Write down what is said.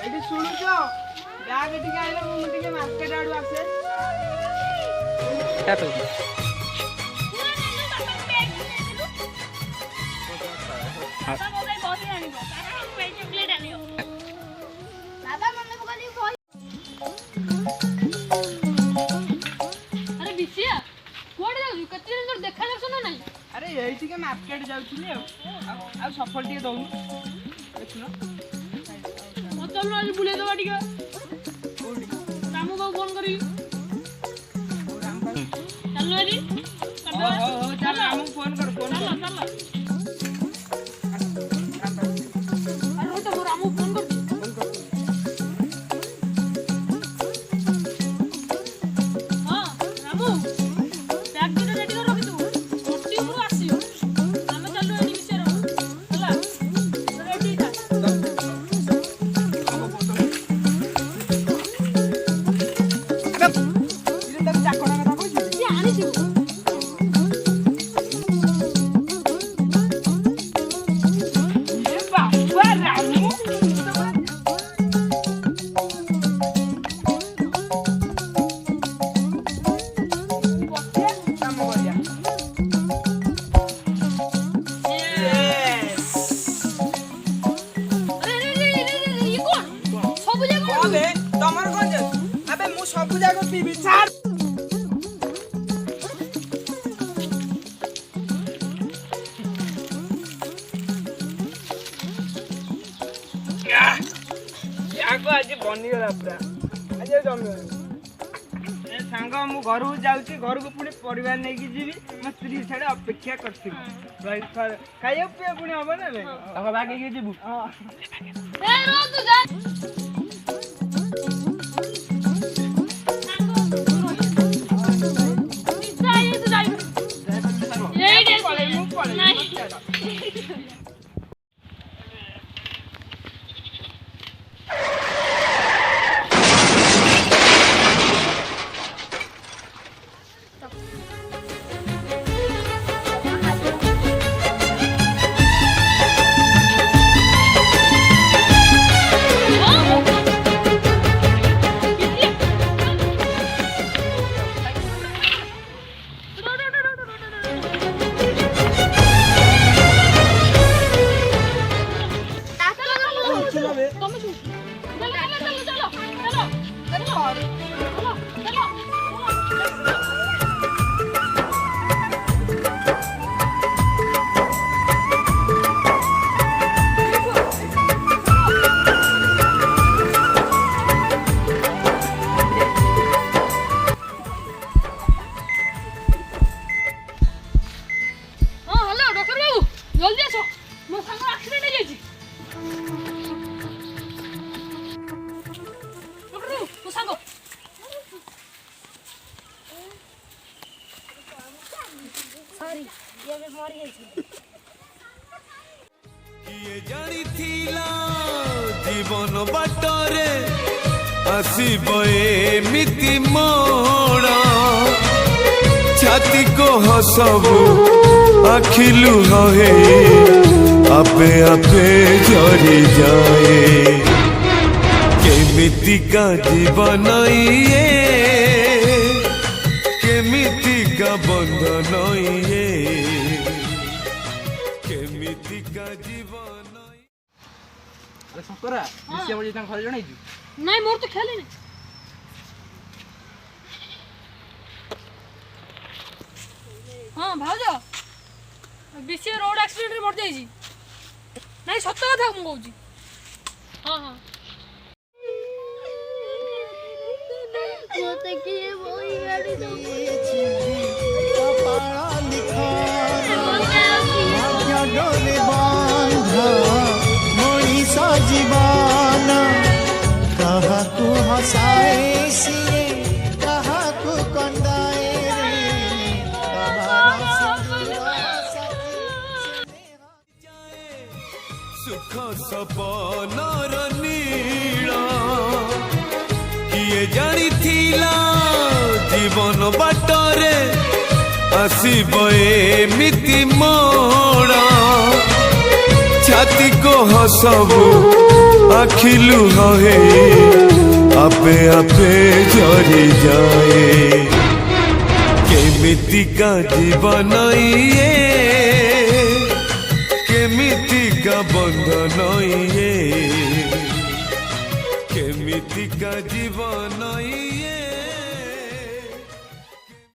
ଏଠି ଶୁଣୁଛ ବ୍ୟାଗ ଟିକେ ଆଇଲେ ମୁଁ ଟିକେ ମାର୍କେଟ ଆଡୁ ଆସେ। अरे बिसिया कोड जाऊ कति दिन देखा दर्शन नाही। अरे एई ଟିକେ मार्केट जाउଥିଲି ଆଉ ସଫଳ ଟିକେ ଦଉनु ଦେଖୁନ मत चल आज बुले दवा ଟିକେ रामू को फोन करी चल रे हो चल रामू फोन कर फोन चल अरे तो रामू फोन कर हां रामू बैग के रेडी कर रखी तू छोटी को आसियो हम चल रे विषय रो चला रेडी था सब जाक पीबी छाड़ याको आज बनी गला पूरा आज जमी ए सांग मु घर को जाउची घर को पुणी परिवार नै की जीवी म स्त्री छाड़े अपेक्षा करथि भाई खाइयो पे पुणी होबो ना बे तका बाकी के जीबू ए रो तू जा जल्दी आसो मो संग एक्सीडेंट हो जाई डॉक्टर मो संग सॉरी ये में मरी गई किए जानी थिला जीवन बाटरे आसीबो एमिति मोड़ा छाती को हसबू आखिलु हे आपे आपे झरी जाए केमिति का जीवन ये केमिति का बंधन ये केमिति का जीवन अरे संकरा बिसिया बड़ी ता घर जणाई नहीं मोर तो खेले नहीं हाँ भाज बीसी रोड एक्सीडेंट रे मर जाई नहीं सत्य कथा मु कहूँ हाँ हाँ मते किए बोई गाड़ी जीवन कहा तू हसाए सिए कहा तू कंदाए सुख सपनर नीला किए जानी थिला जीवन बाटरे आसीबो एमिति मोड़ा छाती को हसबू आखिलु हे आपे आपे झरी जाए केमितिका जीवन ये केमितिका बंधन ये केमितिका जीवन ये